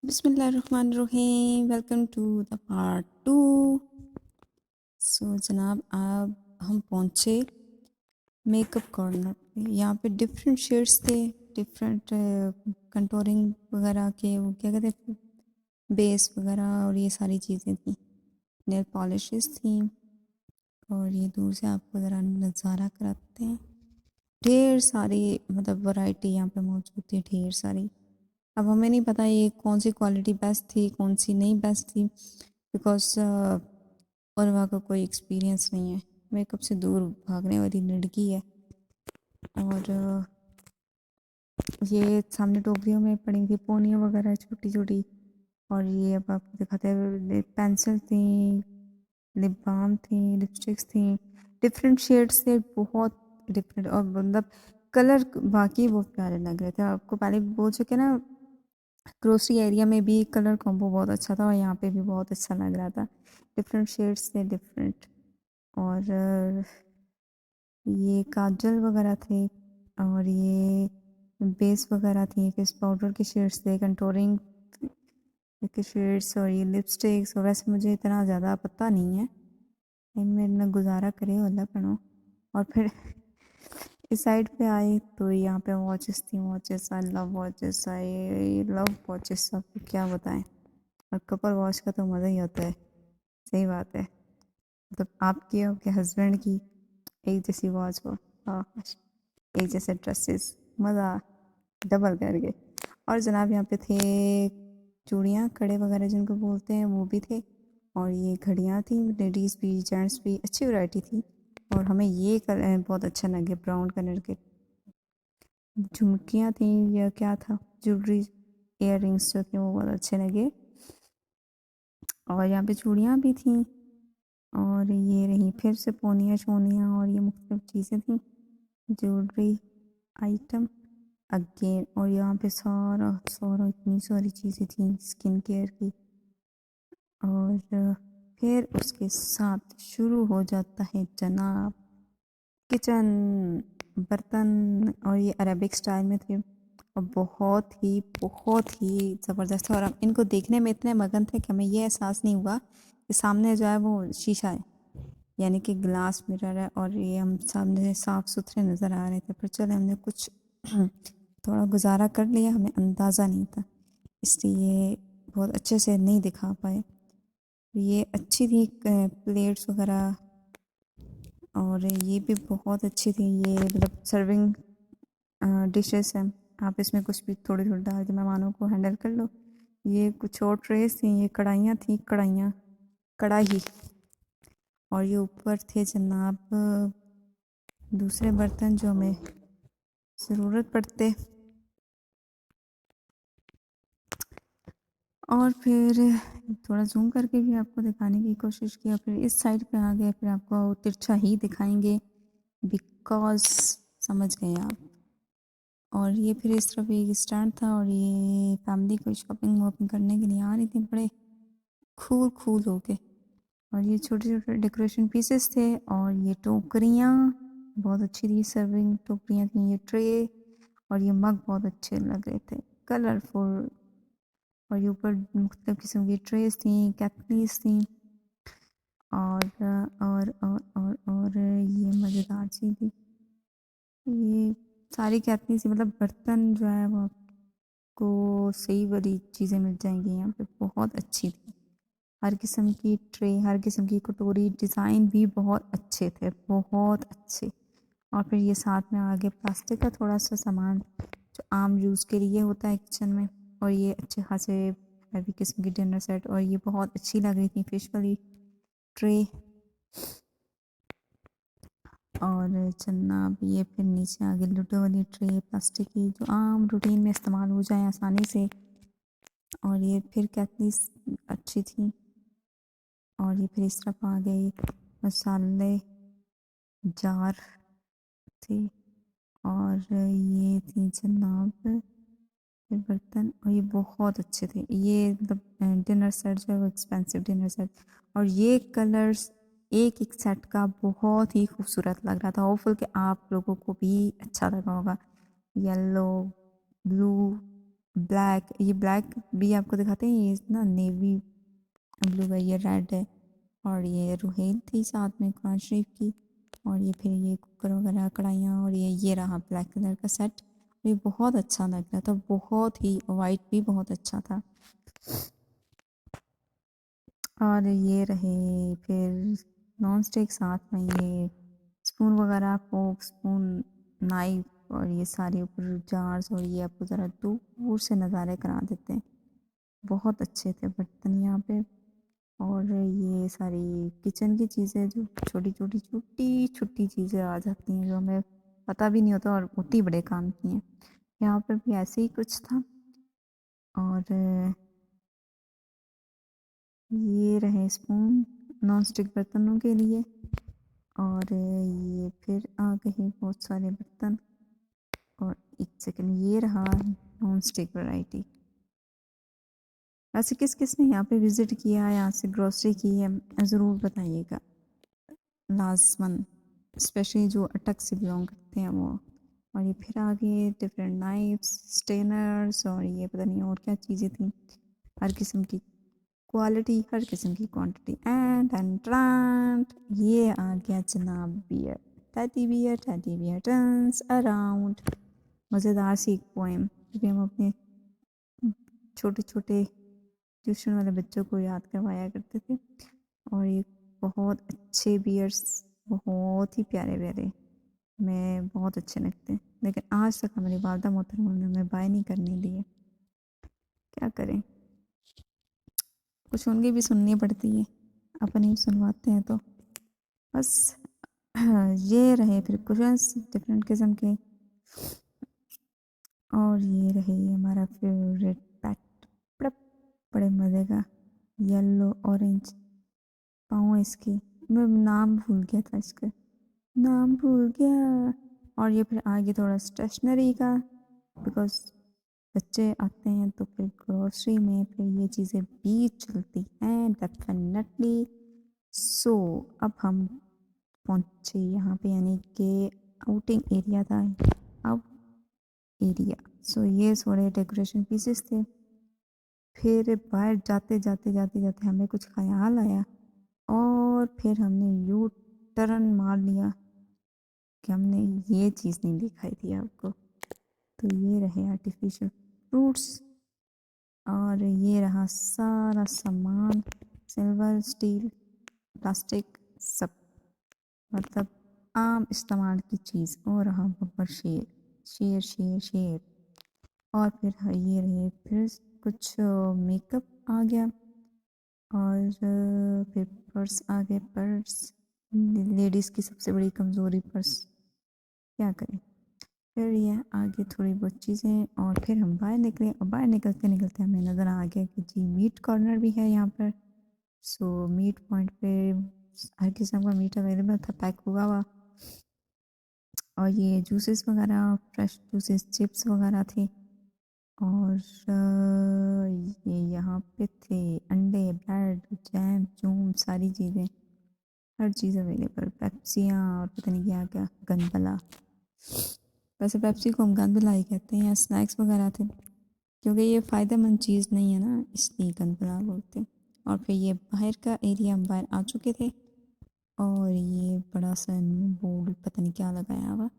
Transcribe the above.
बिस्मिल्लाहिर्रहमानिर्रहीम। Welcome to the part 2। जनाब, अब हम पहुँचे मेकअप कॉर्नर पे। यहाँ पे डिफरेंट शेड्स थे, डिफरेंट कंटोरिंग वगैरह के, वो क्या कहते हैं, बेस वगैरह, और ये सारी चीज़ें थी। नेल पॉलिशेस थी, और ये दूर से आपको ज़रा नज़ारा कराते हैं। ढेर सारी मतलब वैरायटी यहाँ पे मौजूद थी, ढेर सारी। अब हमें नहीं पता ये कौन सी क्वालिटी बेस्ट थी, कौन सी नहीं बेस्ट थी, बिकॉज और वहाँ का कोई एक्सपीरियंस नहीं है। मेकअप से दूर भागने वाली लड़की है। और ये सामने टोकरियों में पड़ी थी पोनियाँ वगैरह छोटी छोटी। और ये अब आपको दिखाते हैं, पेंसिल थी, लिप बाम थी, लिपस्टिक्स थी, डिफरेंट शेड्स थे, बहुत डिफरेंट। और मतलब कलर बाकी बहुत प्यारे लग रहे थे। आपको पहले भी बोल चुके ना, ग्रोसरी एरिया में भी कलर कॉम्बो बहुत अच्छा था, और यहाँ पे भी बहुत अच्छा लग रहा था। डिफरेंट शेड्स थे, डिफरेंट। और ये काजल वगैरह थे, और ये बेस वगैरह थी, फेस पाउडर के शेड्स थे, कंटोरिंग के शेड्स, और ये लिपस्टिक्स। और वैसे मुझे इतना ज़्यादा पता नहीं है, इनमें इतना गुजारा करे वाला पढ़ो। और फिर इस साइड पे आए तो यहाँ पे वॉचेस थी, watches. I love watches, I love watches, आपको क्या बताएं। और कपल वॉच का तो मज़ा ही होता है। सही बात है, मतलब आपकी और आपके हस्बैंड की एक जैसी वॉच हो, हाँ, एक जैसे ड्रेसेस, मज़ा डबल करके। और जनाब यहाँ पे थे चूड़ियाँ, कड़े वगैरह जिनको बोलते हैं, वो भी थे। और ये घड़ियाँ थी, लेडीज़ भी जेंट्स भी, अच्छी वैरायटी थी। और हमें ये कलर बहुत अच्छा लगे, ब्राउन कलर के झुमकियाँ थी, या क्या था, ज्वेलरी, इयर रिंग्स जो थे वो बहुत अच्छे लगे। और यहाँ पे चूड़ियाँ भी थी, और ये रही फिर से पोनियाँ शोनियाँ, और ये मुख्तलिफ चीज़ें थी, ज्वेलरी आइटम अगेन। और यहाँ पे सारा सारा इतनी सारी चीज़ें थी स्किन केयर की। और फिर उसके साथ शुरू हो जाता है जनाब किचन, बर्तन। और ये अरेबिक स्टाइल में थे, और बहुत ही ज़बरदस्त है। और हम इनको देखने में इतने मगन थे कि हमें ये एहसास नहीं हुआ कि सामने जो है वो शीशा है, यानी कि ग्लास मिरर है, और ये हम सामने साफ़ सुथरे नज़र आ रहे थे। पर चले, हमने कुछ थोड़ा गुजारा कर लिया, हमें अंदाज़ा नहीं था, इसलिए बहुत अच्छे से नहीं दिखा पाए। ये अच्छी थी प्लेट्स वगैरह, और ये भी बहुत अच्छी थी। ये मतलब सर्विंग डिशेस हैं, आप इसमें कुछ भी थोड़ी थोड़ी डाल के मेहमानों को हैंडल कर लो। ये कुछ और ट्रेस थी, ये कढ़ाइयाँ थी, कढ़ाई। और ये ऊपर थे जनाब दूसरे बर्तन जो हमें ज़रूरत पड़ते। और फिर थोड़ा जूम करके भी आपको दिखाने की कोशिश किया। फिर इस साइड पे आ गए, फिर आपको तिरछा ही दिखाएंगे, बिकॉज समझ गए आप। और ये फिर इस तरफ एक स्टैंड था, और ये फैमिली को शॉपिंग वॉपिंग करने के लिए आ रही थी, बड़े खूल खूल हो के। और ये छोटे छोटे डेकोरेशन पीसेस थे, और ये टोकरियाँ बहुत अच्छी थी, सर्विंग टोकरियाँ थी, ये ट्रे, और ये मग बहुत अच्छे लग रहे थे, कलरफुल। और ये ऊपर मुख्तलिफ किस्म की ट्रेस थी, कैटनीस थी। और ये मज़ेदार चीज़ थी, ये सारी कैटनी सी, मतलब बर्तन जो है वो आपको सही वाली चीज़ें मिल जाएंगी यहाँ पे, बहुत अच्छी थी। हर किस्म की ट्रे, हर किस्म की कटोरी, डिज़ाइन भी बहुत अच्छे थे, बहुत अच्छे। और फिर ये साथ में आगे प्लास्टिक का थोड़ा सा सामान जो आम यूज़ के लिए होता है किचन में। और ये अच्छे खासे हैवी किस्म की डिनर सेट, और ये बहुत अच्छी लग रही थी फिश वाली ट्रे। और जनाब ये फिर नीचे आगे लूडो वाली ट्रे, प्लास्टिक की, जो आम रूटीन में इस्तेमाल हो जाए आसानी से। और ये फिर कैटनी अच्छी थी। और ये फिर इस तरफ आ गए मसाले जार थे। और ये थी जनाब फिर बर्तन, और ये बहुत अच्छे थे। ये मतलब डिनर सेट जो है वो एक्सपेंसिव डिनर सेट। और ये कलर्स एक एक सेट का बहुत ही खूबसूरत लग रहा था। होपफुल कि आप लोगों को भी अच्छा लगा होगा। येलो, ब्लू, ब्लैक, ये ब्लैक भी आपको दिखाते हैं, ये ना नेवी ब्लू का, ये रेड है। और ये रुहेल थी साथ में कुरान शरीफ की। और ये फिर ये कुकर वगैरह कढ़ाइयाँ, और ये रहा ब्लैक कलर का सेट। ये बहुत अच्छा लग रहा था, बहुत ही, वाइट भी बहुत अच्छा था। और ये रहे फिर नॉन स्टिक, साथ में ये स्पून वगैरह, फोक स्पून नाइफ, और ये सारे ऊपर जार्स। और ये आपको ज़रा दूर से नज़ारे करा देते हैं, बहुत अच्छे थे बर्तन यहाँ पे। और ये सारी किचन की चीज़ें, जो छोटी छोटी छोटी छोटी चीज़ें आ जाती हैं, जो हमें पता भी नहीं होता और होती बड़े काम की हैं। यहाँ पर भी ऐसे ही कुछ था। और ये रहे स्पून नॉन स्टिक बर्तनों के लिए। और ये फिर आ गए बहुत सारे बर्तन। और एक सेकंड, ये रहा नॉन स्टिक वैरायटी। वैसे किस किस ने यहाँ पे विज़िट किया, यहाँ से ग्रॉसरी की है, ज़रूर बताइएगा लाजमन, स्पेशली जो अटक से बिलोंग करते हैं वो। और ये फिर आगे डिफरेंट नाइफ्स, स्टेनर्स, और ये पता नहीं और क्या चीज़ें थी, हर किस्म की क्वालिटी, हर किस्म की क्वांटिटी। एंड ये आ गया जनाब bear, teddy bear turns around. मज़ेदार सी एक पोएम, क्योंकि हम अपने छोटे छोटे ट्यूशन वाले बच्चों को याद करवाया करते थे। और ये बहुत अच्छे बियर्स, बहुत ही प्यारे प्यारे, मैं बहुत अच्छे लगते हैं। लेकिन आज तक हमारी वालदा मोहतरमा ने हमें बाय नहीं करने दिए, क्या करें, कुछ उनकी भी सुननी पड़ती है, अपनी भी सुनवाते हैं तो बस। ये रहे फिर कुशन्स डिफरेंट किस्म के। और ये रहे हमारा फेवरेट पैट, बड़ा बड़े मज़े का, येलो ऑरेंज पाँव इसकी, मैं नाम भूल गया था इसका, नाम भूल गया। और ये फिर आगे थोड़ा स्टेशनरी का, बिकॉज बच्चे आते हैं तो फिर ग्रोसरी में फिर ये चीज़ें भी चलती हैं डेफिनेटली। सो अब हम पहुँचे यहाँ पे, यानी कि आउटिंग एरिया था अब एरिया। सो ये थोड़े डेकोरेशन पीसेस थे। फिर बाहर जाते जाते जाते जाते हमें कुछ ख्याल आया, और फिर हमने यू टर्न मार लिया कि हमने ये चीज़ नहीं दिखाई थी आपको। तो ये रहे आर्टिफिशियल फ्रूट्स, और ये रहा सारा सामान, सिल्वर, स्टील, प्लास्टिक, सब, मतलब आम इस्तेमाल की चीज़। और रहा बब्बर शेर, शेर शेर शेर। और फिर ये रहे फिर कुछ मेकअप आ गया। और फिर पर्स आ गए, पर्स लेडीज़ की सबसे बड़ी कमज़ोरी पर्स, क्या करें। फिर ये आगे थोड़ी बहुत चीज़ें, और फिर हम बाहर निकले। और बाहर निकलते निकलते हमें नज़र आ गया कि जी मीट कॉर्नर भी है यहाँ पर। सो मीट पॉइंट पे हर किस्म का मीट अवेलेबल था, पैक हुआ हुआ। और ये जूसेस वगैरह, फ्रेश जूसेस, चिप्स वगैरह थे। और ये यहाँ पे थे अंडे, ब्रेड, जैम, जूम, सारी चीज़ें, हर चीज़ अवेलेबल, पेप्सियाँ और पता नहीं क्या क्या, गंदला। वैसे पेप्सी को हम गंदला ही कहते हैं, या स्नैक्स वगैरह थे, क्योंकि ये फ़ायदेमंद चीज़ नहीं है ना, इसलिए गंदला बोलते हैं। और फिर ये बाहर का एरिया, हम बाहर आ चुके थे। और ये बड़ा सा बोर्ड पता नहीं क्या लगाया हुआ,